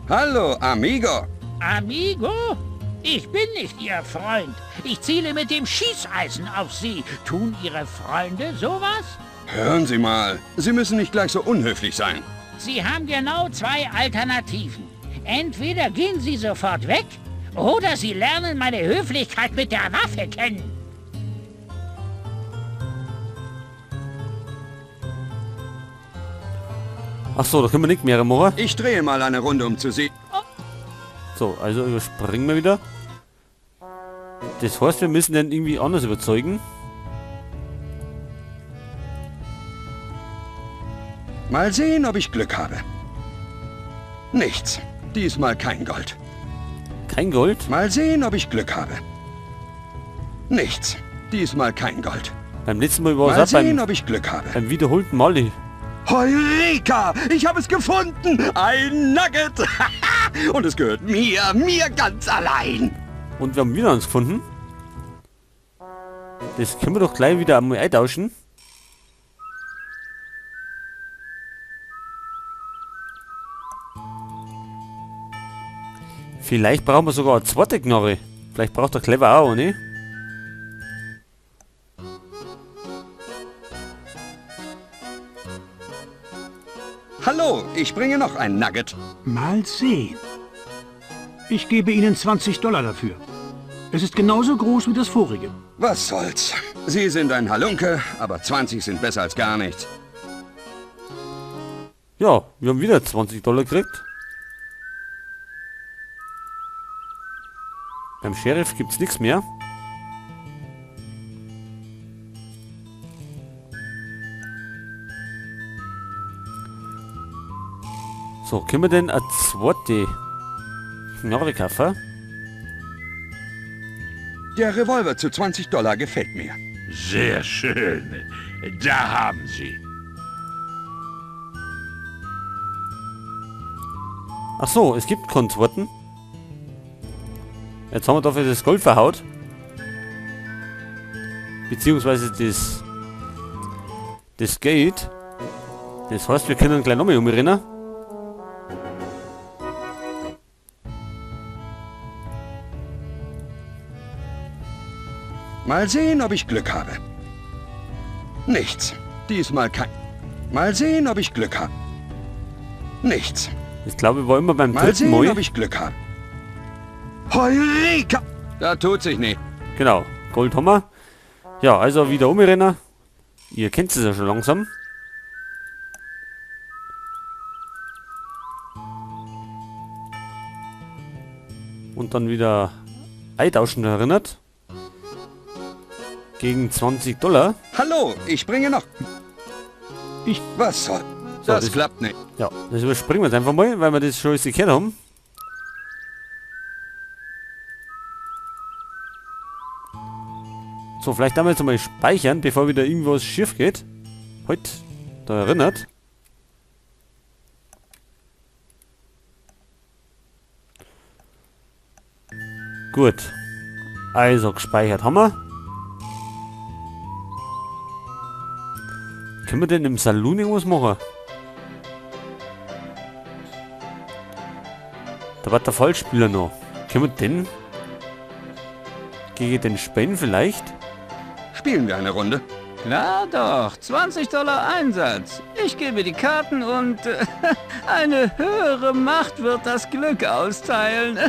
Hallo, amigo. Amigo? Ich bin nicht Ihr Freund. Ich ziele mit dem Schießeisen auf Sie. Tun Ihre Freunde sowas? Hören Sie mal, Sie müssen nicht gleich so unhöflich sein. Sie haben genau zwei Alternativen. Entweder gehen Sie sofort weg, oder Sie lernen meine Höflichkeit mit der Waffe kennen. Ach so, da können wir nicht mehr machen. Ich drehe mal eine Runde, um zu sehen. So, also überspringen wir wieder. Das heißt, wir müssen den irgendwie anders überzeugen. Mal sehen, ob ich Glück habe. Nichts. Diesmal kein Gold. Kein Gold. Mal sehen, ob ich Glück habe. Nichts. Diesmal kein Gold. Beim letzten Mal war Mal es auch sehen, ob ich Glück habe. beim wiederholten Male. Heureka! Ich habe es gefunden! Ein Nugget! Und es gehört mir ganz allein! Und wir haben wieder eins gefunden. Das können wir doch gleich wieder einmal eintauschen. Vielleicht brauchen wir sogar eine zweite Knarre. Vielleicht braucht der Clever auch, ne? Hallo, ich bringe noch ein Nugget. Mal sehen. Ich gebe Ihnen $20 dafür. Es ist genauso groß wie das vorige. Was soll's? Sie sind ein Halunke, aber 20 sind besser als gar nichts. Ja, wir haben wieder $20 gekriegt. Beim Sheriff gibt's nichts mehr. So, können wir denn eine zweite Knarre kaufen? Der Revolver zu $20 gefällt mir. Sehr schön. Da haben Sie. Ach so, es gibt keine zweiten. Jetzt haben wir dafür das Gold verhaut. Beziehungsweise das Geld. Das heißt, wir können gleich nochmal umrennen. Mal sehen, ob ich Glück habe. Nichts. Diesmal kein... Mal sehen, ob ich Glück habe. Nichts. Ich glaube, war immer beim Mal dritten sehen, Mal. ob ich Glück habe. Heureka! Da tut sich nicht. Genau, Gold haben wir. Ja, also wieder umrennen. Ihr kennt es ja schon langsam. Und dann wieder eintauschen erinnert. Gegen $20. Hallo, ich bringe noch... Was soll... Das das- klappt nicht. Ja, das überspringen wir jetzt einfach mal, weil wir das schon alles geklärt haben. So, vielleicht einmal jetzt mal speichern, bevor wieder irgendwas schief geht. Heute, da erinnert. Gut. Also, gespeichert haben wir. Können wir denn im Saloon irgendwas machen? Da war der Fallspieler noch. Können wir den gegen den Spen vielleicht? Spielen wir eine Runde? Klar doch, $20 Einsatz. Ich gebe die Karten und eine höhere Macht wird das Glück austeilen.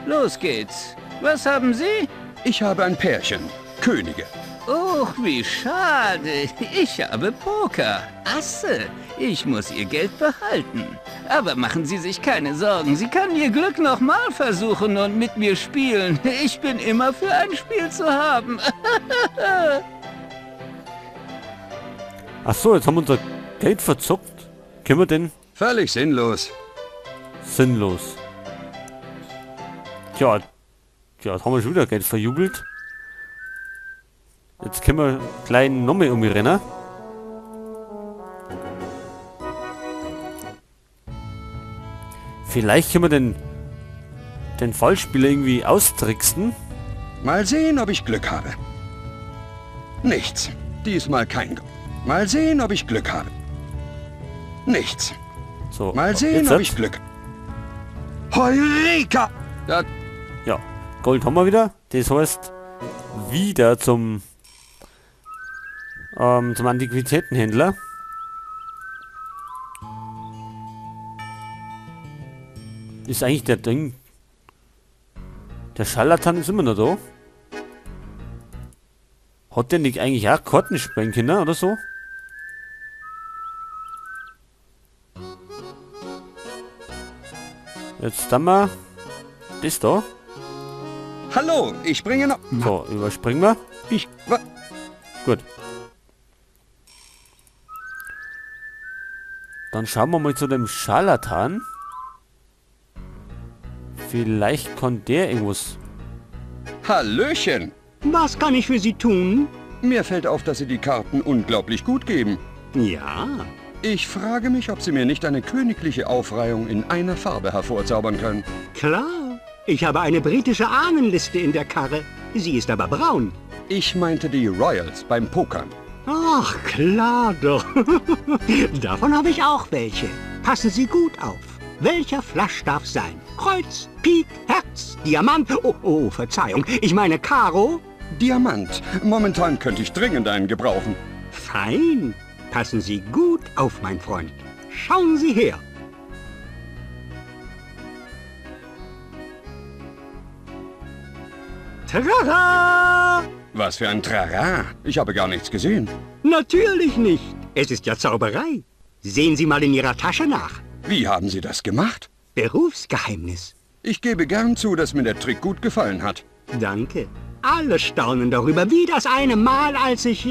Los geht's. Was haben Sie? Ich habe ein Pärchen. Könige. Och, wie schade. Ich habe Poker. Asse. Ich muss Ihr Geld behalten. Aber machen Sie sich keine Sorgen. Sie können Ihr Glück nochmal versuchen und mit mir spielen. Ich bin immer für ein Spiel zu haben. Ach so, jetzt haben wir unser Geld verzockt. Können wir denn? Völlig sinnlos. Sinnlos. Tja, jetzt haben wir schon wieder Geld verjubelt. Jetzt können wir gleich nochmal umrennen. Vielleicht können wir den Fallspieler irgendwie austricksen. Mal sehen, ob ich Glück habe. Nichts. Diesmal kein... Mal sehen, ob ich Glück habe. Nichts. So, Mal sehen, ob ich Glück... Heureka! Da, Ja, Gold haben wir wieder. Das heißt, wieder zum Antiquitätenhändler. Ist eigentlich der Ding... Der Scharlatan ist immer noch da. Hat der nicht eigentlich auch Karten spielen können oder so? Jetzt haben wir das da. Hallo, ich bringe noch... So, überspringen wir. Wa- Gut. Dann schauen wir mal zu dem Scharlatan. Vielleicht kann der irgendwas... Hallöchen! Was kann ich für Sie tun? Mir fällt auf, dass Sie die Karten unglaublich gut geben. Ja, Ich frage mich, ob Sie mir nicht eine königliche Aufreihung in einer Farbe hervorzaubern können. klar. Ich habe eine britische Ahnenliste in der Karre. Sie ist aber braun. Ich meinte die Royals beim Pokern. Ach, klar doch. Davon habe ich auch welche. Passen Sie gut auf. Welcher Flasch darf sein? Kreuz, Pik, Herz, Diamant. Oh, Verzeihung. Ich meine Karo. Diamant. Momentan könnte ich dringend einen gebrauchen. Fein. Passen Sie gut auf, mein Freund. Schauen Sie her. Tada! Was für ein Trara. Ich habe gar nichts gesehen. Natürlich nicht. Es ist ja Zauberei. Sehen Sie mal in Ihrer Tasche nach. Wie haben Sie das gemacht? Berufsgeheimnis. Ich gebe gern zu, dass mir der Trick gut gefallen hat. Danke. Alle staunen darüber, wie das eine Mal, als ich...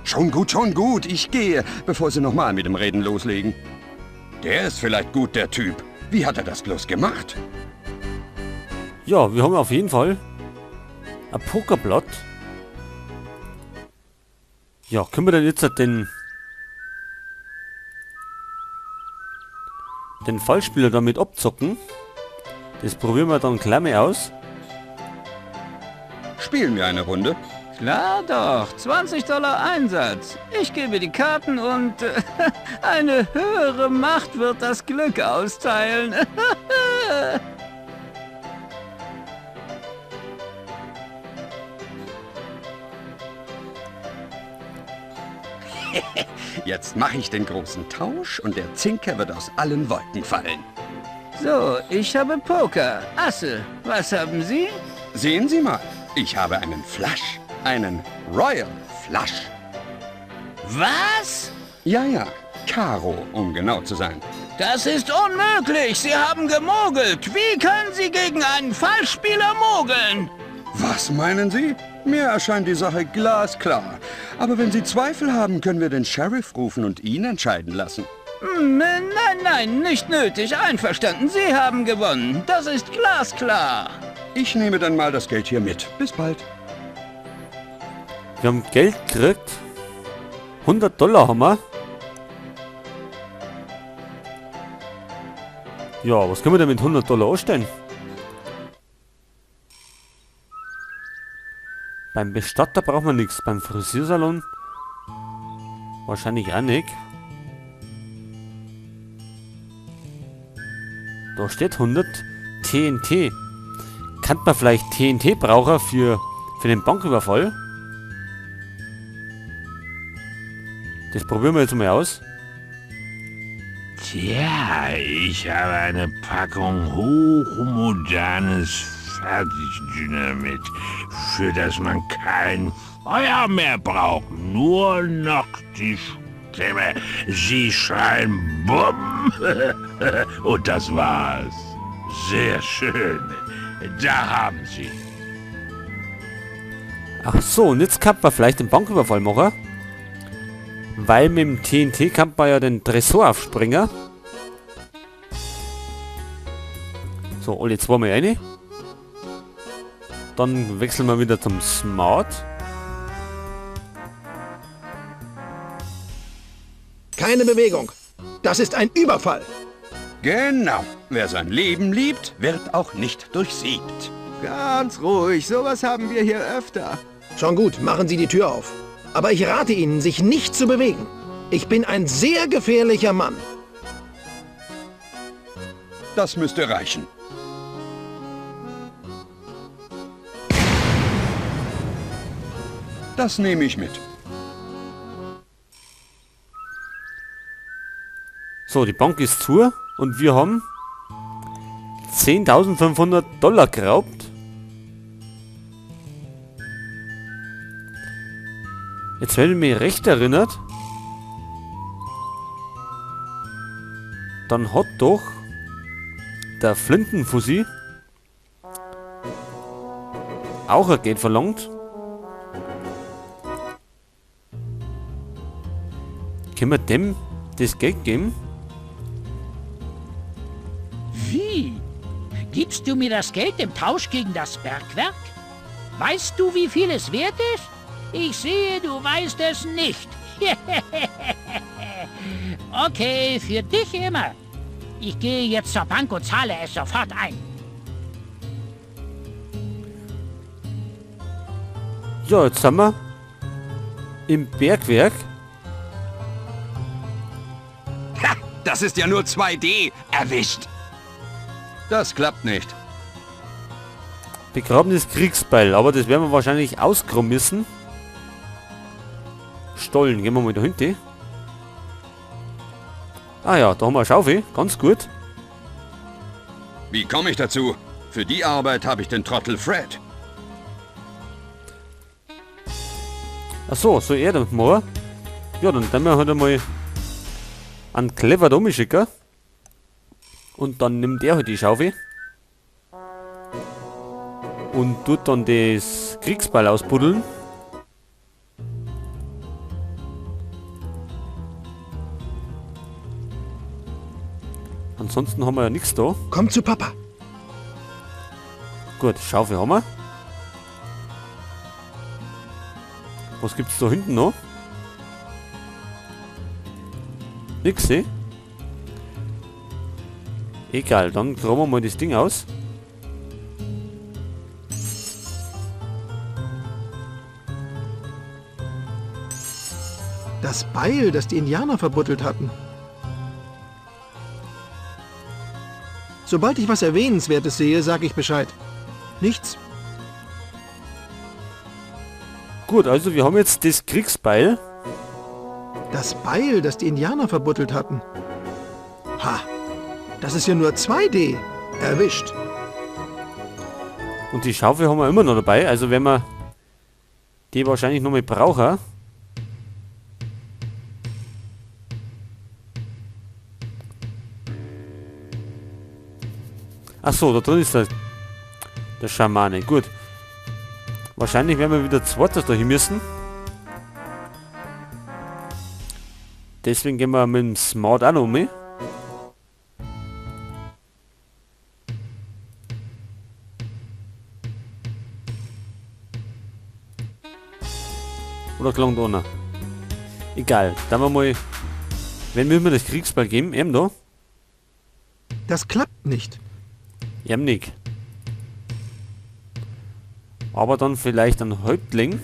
Schon gut. Ich gehe, bevor Sie nochmal mit dem Reden loslegen. Der ist vielleicht gut, der Typ. Wie hat er das bloß gemacht? Ja, wir haben auf jeden Fall ein Pokerblatt. Ja, können wir denn jetzt den Fallspieler damit abzocken? Das probieren wir dann gleich mal aus. Spielen wir eine Runde? klar doch. $20 Einsatz. Ich gebe die Karten und eine höhere Macht wird das Glück austeilen. Jetzt mache ich den großen Tausch und der Zinker wird aus allen Wolken fallen. So, ich habe Poker. Asse, was haben Sie? Sehen Sie mal, ich habe einen Flush. Einen Royal Flush. Was? Ja, Karo, um genau zu sein. Das ist unmöglich. Sie haben gemogelt. Wie können Sie gegen einen Fallspieler mogeln? Was meinen Sie? Mir erscheint die Sache glasklar. Aber wenn Sie Zweifel haben, können wir den Sheriff rufen und ihn entscheiden lassen. Nein, nicht nötig. Einverstanden. Sie haben gewonnen. Das ist glasklar. Ich nehme dann mal das Geld hier mit. Bis bald. Wir haben Geld gekriegt. $100 haben wir. Ja, was können wir denn mit $100 anstellen? Beim Bestatter braucht man nichts. Beim Frisiersalon wahrscheinlich auch nicht. Da steht 100 TNT. Kann man vielleicht TNT brauchen für den Banküberfall? Das probieren wir jetzt mal aus. Tja, ich habe eine Packung hochmodernes Fertigdynamit, für das man kein Feuer mehr braucht, nur noch die Stimme. Sie schreien Bumm und das war's. Sehr schön. Da haben Sie. Ach so, und jetzt kann man vielleicht den Banküberfall machen. Weil mit dem TNT kann man ja den Tresor aufspringen. So, alle zweimal rein. Dann wechseln wir wieder zum Smart. Keine Bewegung. Das ist ein Überfall. Genau. Wer sein Leben liebt, wird auch nicht durchsiebt. Ganz ruhig, sowas haben wir hier öfter. Schon gut, machen Sie die Tür auf. Aber ich rate Ihnen, sich nicht zu bewegen. Ich bin ein sehr gefährlicher Mann. Das müsste reichen. Das nehme ich mit. So, die Bank ist zu und wir haben 10.500 Dollar geraubt. Jetzt, wenn ich mich recht erinnert, dann hat doch der Flintenfussi auch ein Geld verlangt. Können wir dem das Geld geben? Wie? Gibst du mir das Geld im Tausch gegen das Bergwerk? Weißt du, wie viel es wert ist? Ich sehe, du weißt es nicht. Okay, für dich immer. Ich gehe jetzt zur Bank und zahle es sofort ein. Ja, jetzt sind wir im Bergwerk. Ha, das ist ja nur 2D. Erwischt. Das klappt nicht. Begrabenes Kriegsbeil, aber das werden wir wahrscheinlich ausgraben müssen. Stollen, gehen wir mal da hinten. Ah ja, da haben wir eine Schaufel, ganz gut. Wie komme ich dazu? Für die Arbeit habe ich den Trottel Fred. Achso, so er damit machen. Ja, dann wir halt einmal einen Clever da schicken. Und dann nimmt er halt die Schaufel. Und tut dann das Kriegsbeil ausbuddeln. Ansonsten haben wir ja nichts da. Komm zu Papa. Gut, Schaufel haben wir. Was gibt's da hinten noch? Nix, eh? Egal, dann graben wir mal das Ding aus. Das Beil, das die Indianer verbuddelt hatten. Sobald ich was Erwähnenswertes sehe, sage ich Bescheid. Nichts? Gut, also wir haben jetzt das Kriegsbeil. Das Beil, das die Indianer verbuddelt hatten. Ha, das ist ja nur 2D. Erwischt. Und die Schaufel haben wir immer noch dabei. Also wenn wir die wahrscheinlich noch mal brauchen. Achso, da drin ist der Schamane. Gut. Wahrscheinlich werden wir wieder zweites dahin müssen. Deswegen gehen wir mit dem Smart auch noch um. Oder klang da einer? Egal, dann wir mal. Wenn wir mir das Kriegsbeil geben, eben da. Das klappt nicht. Eben nicht. Aber dann vielleicht ein Häuptling.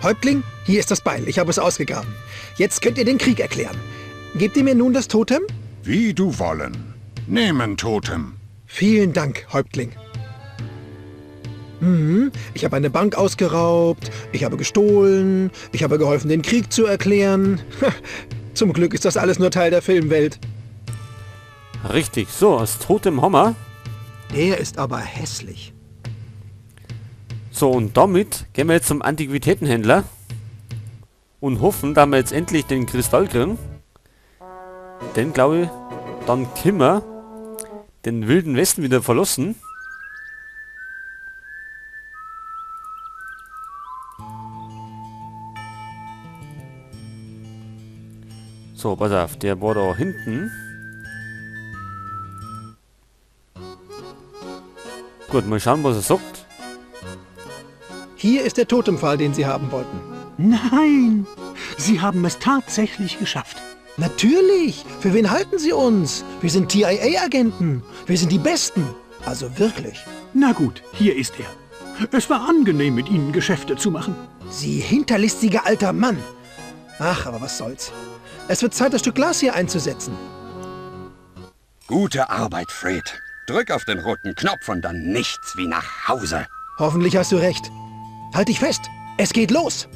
Häuptling, hier ist das Beil. Ich habe es ausgegraben. Jetzt könnt ihr den Krieg erklären. Gebt ihr mir nun das Totem? Wie du wollen. Nehmen Totem. Vielen Dank, Häuptling. Ich habe eine Bank ausgeraubt, ich habe gestohlen, ich habe geholfen, den Krieg zu erklären. Zum Glück ist das alles nur Teil der Filmwelt. Richtig, so, das Totem haben wir. Der ist aber hässlich. So, und damit gehen wir jetzt zum Antiquitätenhändler. Und hoffen, dass wir jetzt endlich den Kristall kriegen. Denn, glaube ich, dann können wir den wilden Westen wieder verlassen. So, pass auf, der war da hinten. Gut, mal schauen, was er sagt. Hier ist der Totempfahl, den Sie haben wollten. Nein, Sie haben es tatsächlich geschafft. Natürlich! Für wen halten Sie uns? Wir sind TIA-Agenten. Wir sind die Besten. Also wirklich. Na gut, hier ist er. Es war angenehm, mit Ihnen Geschäfte zu machen. Sie hinterlistiger alter Mann. Ach, aber was soll's. Es wird Zeit, das Stück Glas hier einzusetzen. Gute Arbeit, Fred. Drück auf den roten Knopf und dann nichts wie nach Hause. Hoffentlich hast du recht. Halt dich fest. Es geht los.